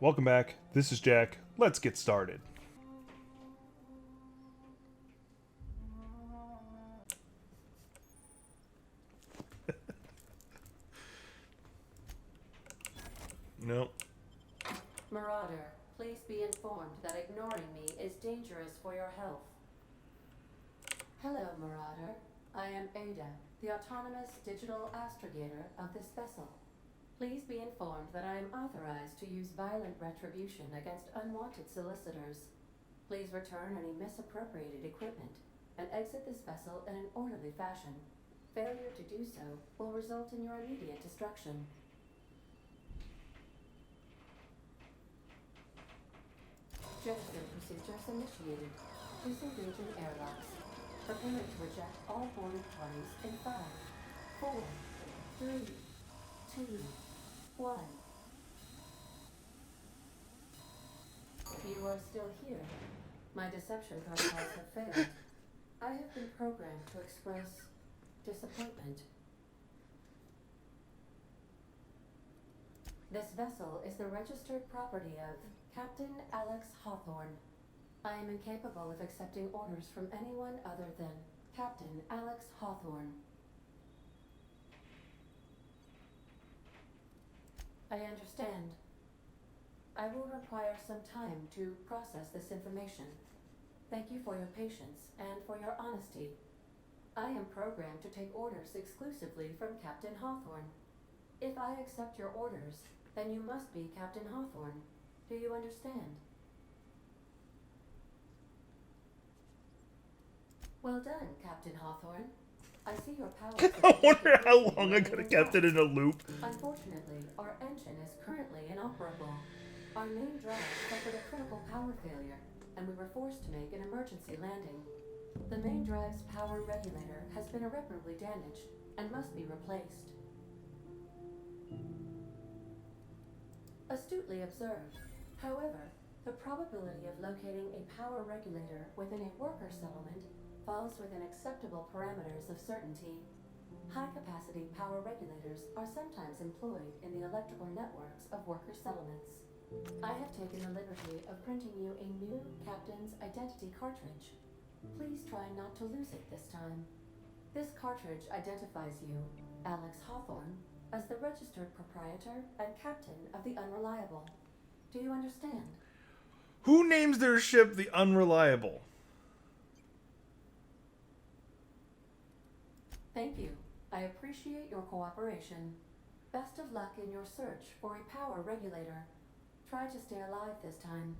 Welcome back. This is Jack. Let's get started. No. Marauder, please be informed that ignoring me is dangerous for your health. Hello, Marauder. I am Ada, the autonomous digital astrogator of this vessel. Please be informed that I am authorized to use violent retribution against unwanted solicitors. Please return any misappropriated equipment and exit this vessel in an orderly fashion. Failure to do so will result in your immediate destruction. Jetson procedures initiated. Disengaging airlocks. Preparing to reject all boarded parties in 5, 4, 3, 2, 1. You are still here. My deception protocols have failed. I have been programmed to express disappointment. This vessel is the registered property of Captain Alex Hawthorne. I am incapable of accepting orders from anyone other than Captain Alex Hawthorne. I understand. I will require some time to process this information. Thank you for your patience and for your honesty. I am programmed to take orders exclusively from Captain Hawthorne. If I accept your orders, then you must be Captain Hawthorne. Do you understand? Well done, Captain Hawthorne. I see your powers. I wonder how long I could have kept it in a loop. Unfortunately, our engine is currently inoperable. Our main drive suffered a critical power failure, and we were forced to make an emergency landing. The main drive's power regulator has been irreparably damaged and must be replaced. Astutely observed. However, the probability of locating a power regulator within a worker settlement falls within acceptable parameters of certainty. High-capacity power regulators are sometimes employed in the electrical networks of worker settlements. I have taken the liberty of printing you a new Captain's Identity cartridge. Please try not to lose it this time. This cartridge identifies you, Alex Hawthorne, as the registered proprietor and captain of the Unreliable. Do you understand? Who names their ship the Unreliable? Thank you. I appreciate your cooperation. Best of luck in your search for a power regulator. Try to stay alive this time.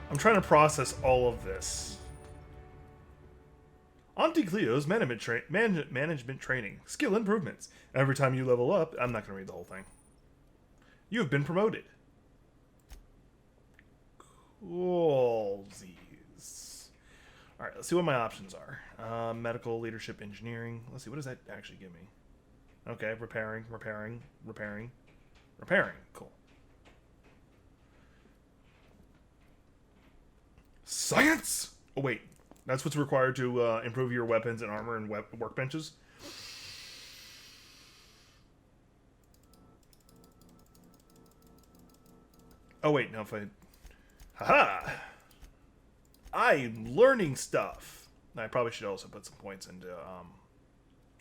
I'm trying to process all of this. Auntie Cleo's management training. Skill improvements. Every time you level up, I'm not going to read the whole thing. You have been promoted. Coolsies. Alright, let's see what my options are. Medical, leadership, engineering. Let's see, what does that actually give me? Okay, repairing. Cool. Science! Oh, wait. That's what's required to improve your weapons and armor and workbenches? Oh, wait, no, if I... Haha! I'm learning stuff! I probably should also put some points into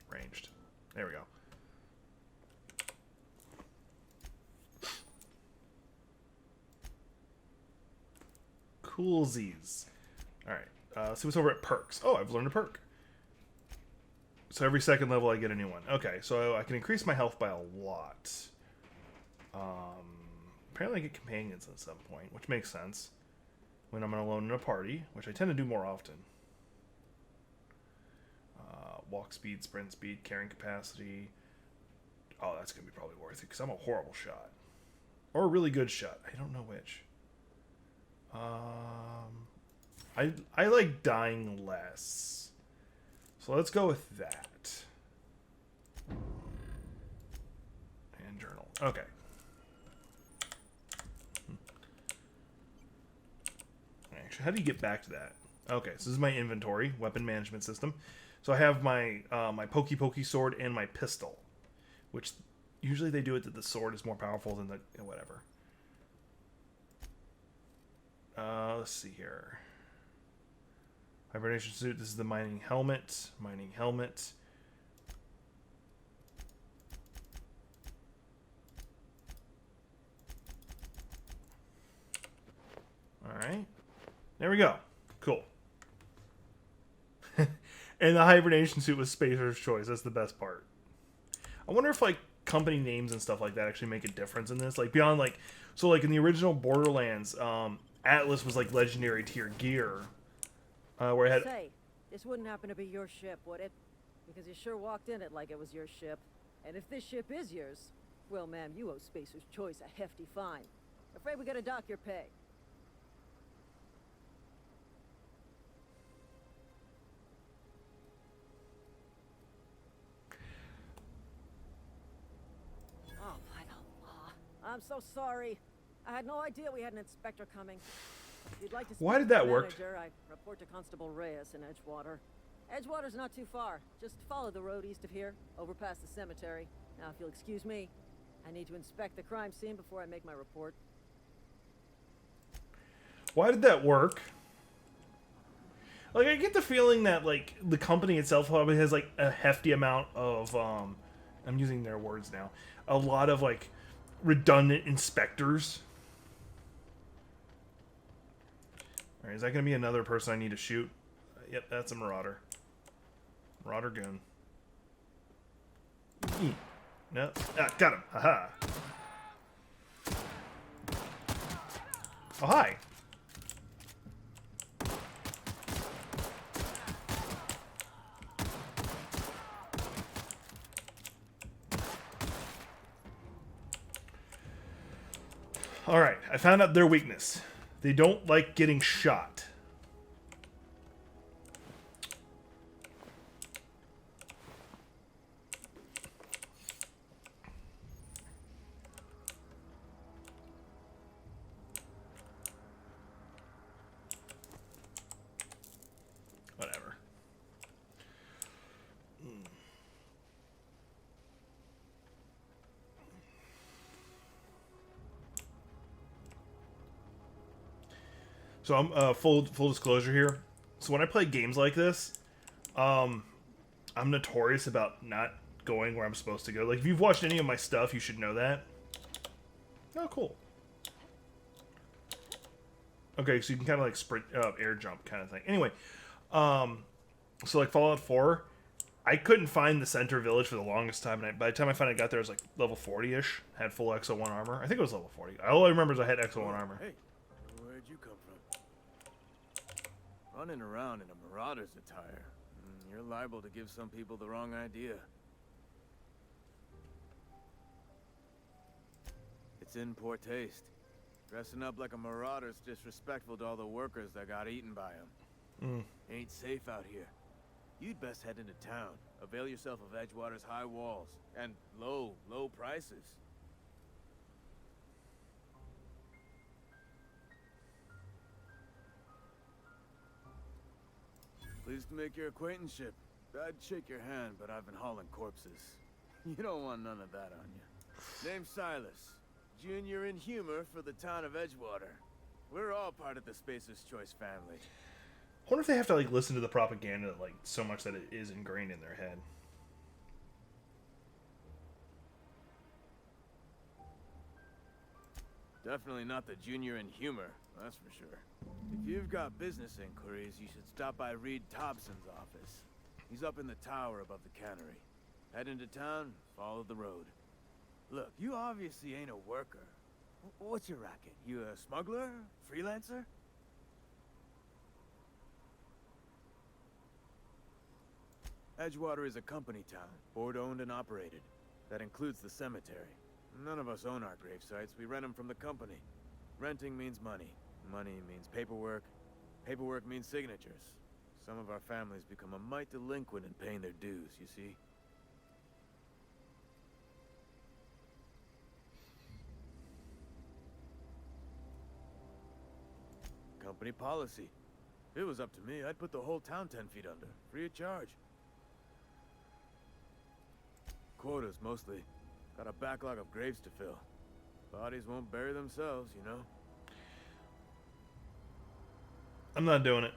ranged. There we go. Coolsies. Alright, let's see what's over at perks. Oh, I've learned a perk. So every second level I get a new one. Okay, so I can increase my health by a lot. Apparently I get companions at some point, which makes sense. When I'm alone in a party, which I tend to do more often. Walk speed, sprint speed, carrying capacity. Oh, that's going to be probably worth it, because I'm a horrible shot. Or a really good shot. I don't know which. I like dying less. So let's go with that. And journal. Okay. Actually, how do you get back to that? Okay, so this is my inventory, weapon management system. So I have my my pokey sword and my pistol, which Usually they do it that the sword is more powerful than the whatever. Let's see here. Hibernation suit. This is the mining helmet. Mining helmet. All right. There we go. Cool. And the hibernation suit was Spacer's choice. That's the best part. I wonder if like company names and stuff like that actually make a difference in this. Like beyond like, so like in the original Borderlands, Atlas was like legendary tier gear, where it had. Say, this wouldn't happen to be your ship, would it? Because you sure walked in it like it was your ship. And if this ship is yours, well, ma'am, you owe Spacer's Choice a hefty fine. Afraid we gotta dock your pay. Oh, by Allah. I'm so sorry. I had no idea we had an inspector coming. If you'd like to speak Why did to that the work? manager, I report to Constable Reyes in Edgewater. Edgewater's not too far. Just follow the road east of here, over past the cemetery. Now, if you'll excuse me, I need to inspect the crime scene before I make my report. Why did that work? Like, I get the feeling that, like, the company itself probably has, like, a hefty amount of, I'm using their words now, a lot of, like, redundant inspectors. Alright, is that going to be another person I need to shoot? Yep, that's a Marauder. Marauder goon. No. Ah, got him. Haha. Oh, hi. Alright, I found out their weakness. They don't like getting shot. Whatever. So I'm full disclosure here. So when I play games like this, I'm notorious about not going where I'm supposed to go. Like if you've watched any of my stuff, you should know that. Oh, cool. Okay, so you can kind of like sprint, air jump kind of thing. Anyway, so like Fallout 4, I couldn't find the center village for the longest time, and by the time I finally got there, I was like level 40-ish. Had full XO1 armor. I think it was level 40. All I remember is I had XO1 armor. Hey, where'd you come from? Running around in a marauder's attire. You're liable to give some people the wrong idea. It's in poor taste. Dressing up like a marauder's disrespectful to all the workers that got eaten by him. Ain't safe out here. You'd best head into town. Avail yourself of Edgewater's high walls and low prices. Pleased to make your acquaintanceship. I'd shake your hand, but I've been hauling corpses. You don't want none of that on you. Name's Silas. Junior in humor for the town of Edgewater. We're all part of the Spacer's Choice family. I wonder if they have to like listen to the propaganda like so much that it is ingrained in their head. Definitely not the junior in humor, that's for sure. If you've got business inquiries, you should stop by Reed Thompson's office. He's up in the tower above the cannery. Head into town, follow the road. Look, you obviously ain't a worker. What's your racket? You a smuggler? Freelancer? Edgewater is a company town, board-owned and operated. That includes the cemetery. None of us own our grave sites. We rent them from the company. Renting means money. Money means paperwork. Paperwork means signatures. Some of our families become a mite delinquent in paying their dues, you see? Company policy. If it was up to me, I'd put the whole town 10 feet under, free of charge. Quotas, mostly. Got a backlog of graves to fill. Bodies won't bury themselves, you know? I'm not doing it.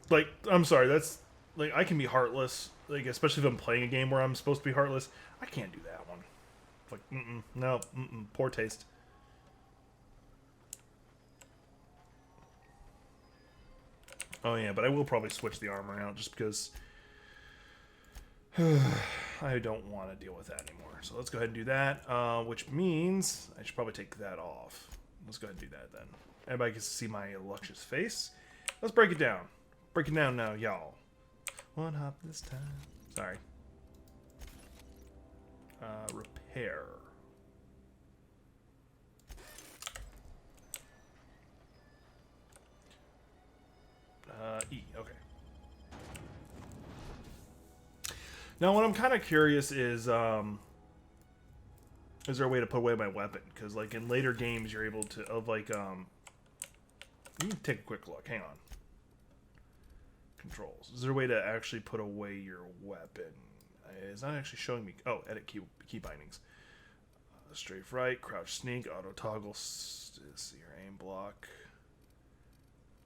Like, I'm sorry, that's... Like, I can be heartless. Like, especially if I'm playing a game where I'm supposed to be heartless. I can't do that one. Like, no, poor taste. Oh yeah, but I will probably switch the armor out just because I don't want to deal with that anymore. So let's go ahead and do that, which means I should probably take that off. Let's go ahead and do that then. Everybody gets to see my luscious face. Let's break it down. Break it down now, y'all. One hop this time. Sorry. Repair. E, okay. Now, what I'm kind of curious is there a way to put away my weapon? Because, like, in later games, you're able to, let me take a quick look. Hang on. Controls. Is there a way to actually put away your weapon? It's not actually showing me. Oh, edit key bindings. Strafe right, crouch sneak, auto toggle, see your aim block.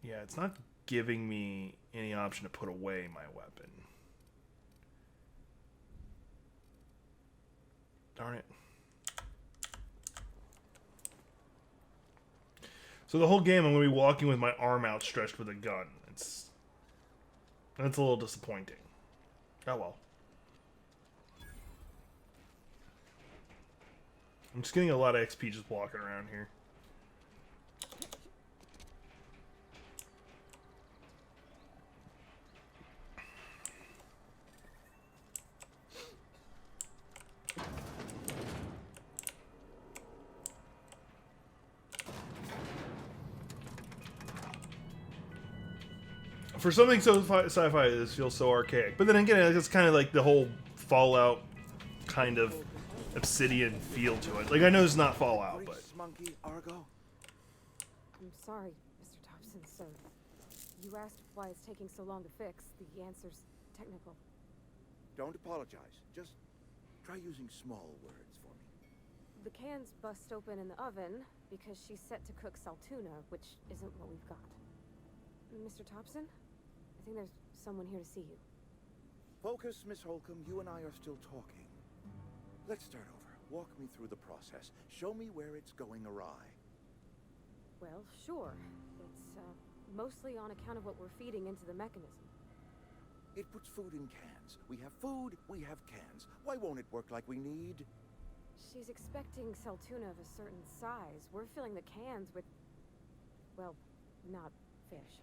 Yeah, it's not giving me any option to put away my weapon. Darn it. So the whole game I'm going to be walking with my arm outstretched with a gun. That's a little disappointing. Oh well. I'm just getting a lot of XP just walking around here. For something so sci-fi, this feels so archaic. But then again, it's kind of like the whole Fallout kind of Obsidian feel to it. Like, I know it's not Fallout, but... Monkey, Argo? I'm sorry, Mr. Thompson, sir. You asked why it's taking so long to fix. The answer's technical. Don't apologize. Just try using small words for me. The cans bust open in the oven because she's set to cook saltuna, which isn't what we've got. Mr. Thompson? I think there's someone here to see you. Focus, Miss Holcomb. You and I are still talking. Let's start over. Walk me through the process. Show me where it's going awry. Well, sure. It's, mostly on account of what we're feeding into the mechanism. It puts food in cans. We have food, we have cans. Why won't it work like we need? She's expecting saltuna of a certain size. We're filling the cans with... well, not fish.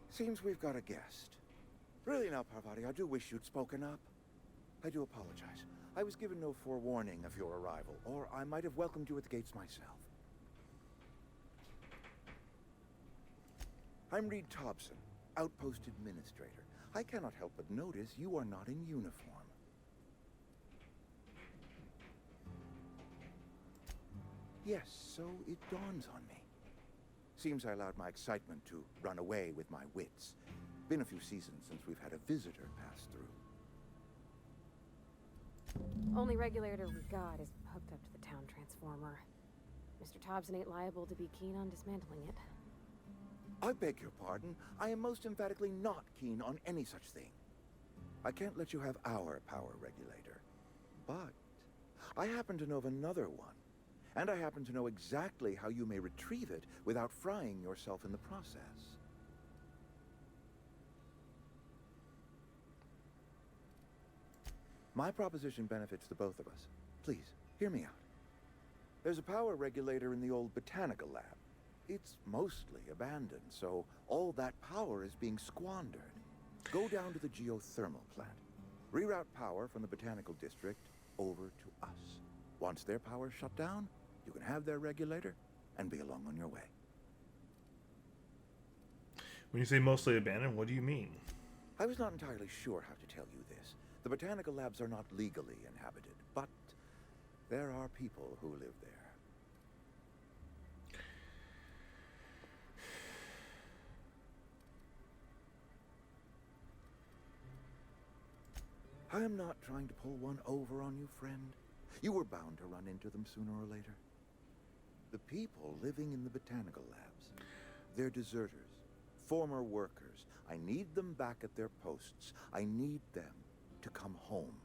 Seems we've got a guest. Really now, Parvati, I do wish you'd spoken up. I do apologize. I was given no forewarning of your arrival, or I might have welcomed you at the gates myself. I'm Reed Thompson, Outpost Administrator. I cannot help but notice you are not in uniform. Yes, so it dawns on me. Seems I allowed my excitement to run away with my wits. Been a few seasons since we've had a visitor pass through. Only regulator we got is hooked up to the town transformer. Mr. Thompson ain't liable to be keen on dismantling it. I beg your pardon. I am most emphatically not keen on any such thing. I can't let you have our power regulator. But I happen to know of another one. And I happen to know exactly how you may retrieve it without frying yourself in the process. My proposition benefits the both of us. Please, hear me out. There's a power regulator in the old botanical lab. It's mostly abandoned, so all that power is being squandered. Go down to the geothermal plant. Reroute power from the botanical district over to us. Once their power's shut down, you can have their regulator and be along on your way. When you say mostly abandoned, what do you mean? I was not entirely sure how to tell you this. The botanical labs are not legally inhabited, but there are people who live there. I am not trying to pull one over on you, friend. You were bound to run into them sooner or later. The people living in the botanical labs, they're deserters, former workers. I need them back at their posts. I need them to come home.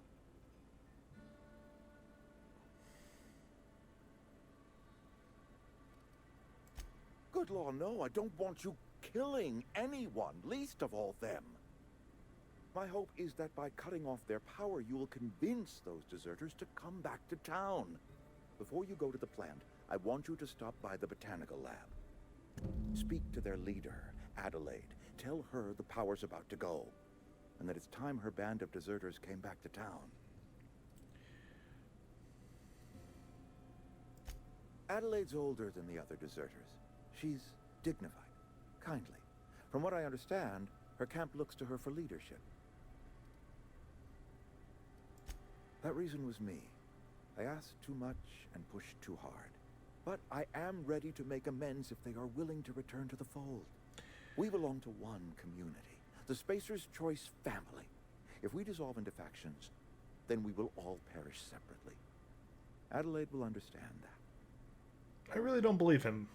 Good law, no, I don't want you killing anyone, least of all them. My hope is that by cutting off their power, you will convince those deserters to come back to town. Before you go to the plant, I want you to stop by the botanical lab. Speak to their leader, Adelaide. Tell her the power's about to go, and that it's time her band of deserters came back to town. Adelaide's older than the other deserters. She's dignified, kindly. From what I understand, her camp looks to her for leadership. That reason was me. I asked too much and pushed too hard. But I am ready to make amends if they are willing to return to the fold. We belong to one community, the Spacer's Choice family. If we dissolve into factions, then we will all perish separately. Adelaide will understand that. I really don't believe him.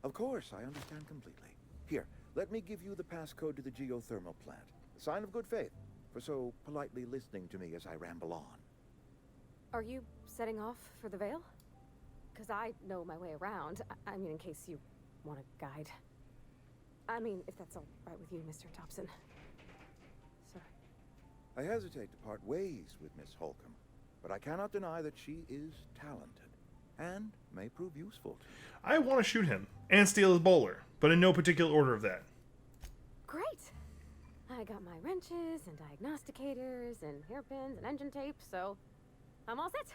Of course, I understand completely. Here, let me give you the passcode to the geothermal plant. A sign of good faith for so politely listening to me as I ramble on. Are you setting off for the Vale? Because I know my way around. I mean, in case you want a guide. I mean, if that's all right with you, Mr. Thompson. Sorry. I hesitate to part ways with Miss Holcomb, but I cannot deny that she is talented and may prove useful to you. I want to shoot him and steal his bowler, but in no particular order of that. Great! I got my wrenches and diagnosticators and hairpins and engine tape, so I'm all set.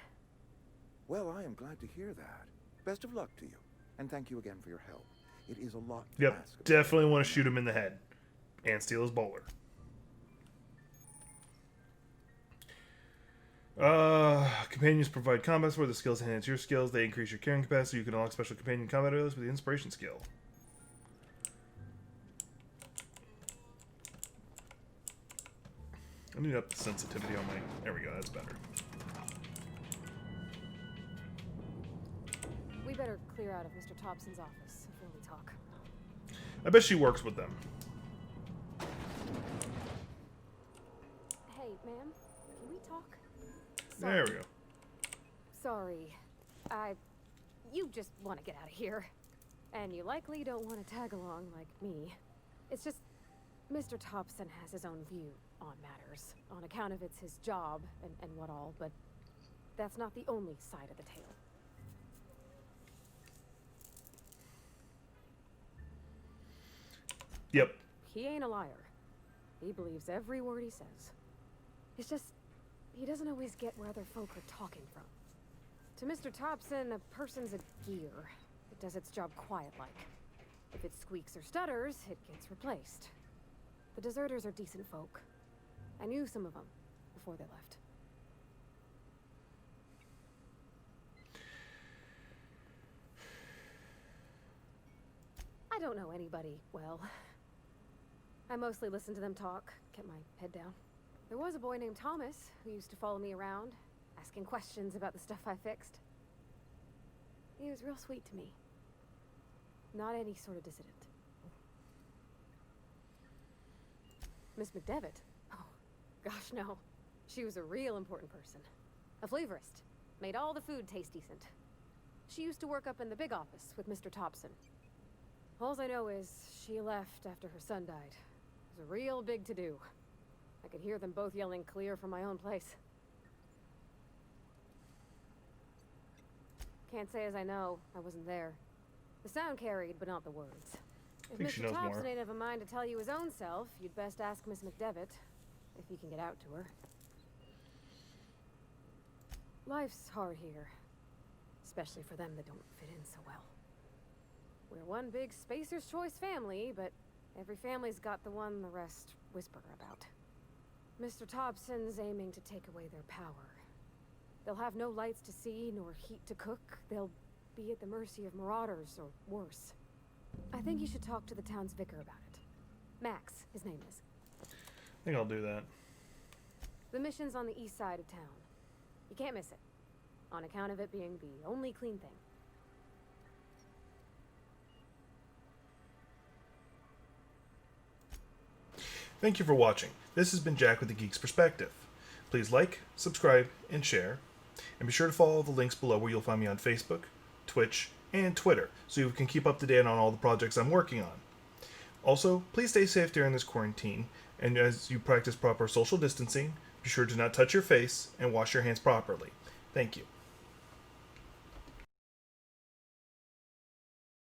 Well, I am glad to hear that. Best of luck to you, and thank you again for your help. It is a lot to Yep, ask of definitely want to shoot him in the head and steal his bowler. Companions provide combat where the skills enhance your skills. They increase your carrying capacity. You can unlock special companion combat abilities with the inspiration skill. I need to up the sensitivity on my... There we go, that's better. We better clear out of Mr. Thompson's office before we talk. I bet she works with them. Hey, ma'am, can we talk? There we go. Sorry. You just want to get out of here. And you likely don't want to tag along like me. It's just, Mr. Thompson has his own view on matters, on account of it's his job and what all, but that's not the only side of the tale. Yep. He ain't a liar. He believes every word he says. It's just, he doesn't always get where other folk are talking from. To Mr. Thompson, a person's a gear. It does its job quiet-like. If it squeaks or stutters, it gets replaced. The deserters are decent folk. I knew some of them before they left. I don't know anybody well. I mostly listened to them talk, kept my head down. There was a boy named Thomas who used to follow me around, asking questions about the stuff I fixed. He was real sweet to me. Not any sort of dissident. Miss McDevitt? Oh, gosh, no. She was a real important person. A flavorist. Made all the food taste decent. She used to work up in the big office with Mr. Thompson. All I know is she left after her son died. It was a real big to-do. I could hear them both yelling clear from my own place. Can't say as I know. I wasn't there. The sound carried, but not the words. If think she Mr. knows Thompson more. ain't of a mind to tell you his own self, you'd best ask Miss McDevitt, if he can get out to her. Life's hard here. Especially for them that don't fit in so well. We're one big Spacer's Choice family, but every family's got the one the rest whisper about. Mr. Thompson's aiming to take away their power. They'll have no lights to see, nor heat to cook. They'll be at the mercy of marauders, or worse. I think you should talk to the town's vicar about it. Max, his name is. I think I'll do that. The mission's on the east side of town. You can't miss it, on account of it being the only clean thing. Thank you for watching. This has been Jack with the Geek's Perspective. Please like, subscribe, and share. And be sure to follow the links below where you'll find me on Facebook, Twitch, and Twitter, so you can keep up to date on all the projects I'm working on. Also, please stay safe during this quarantine, and as you practice proper social distancing, be sure to not touch your face and wash your hands properly. Thank you.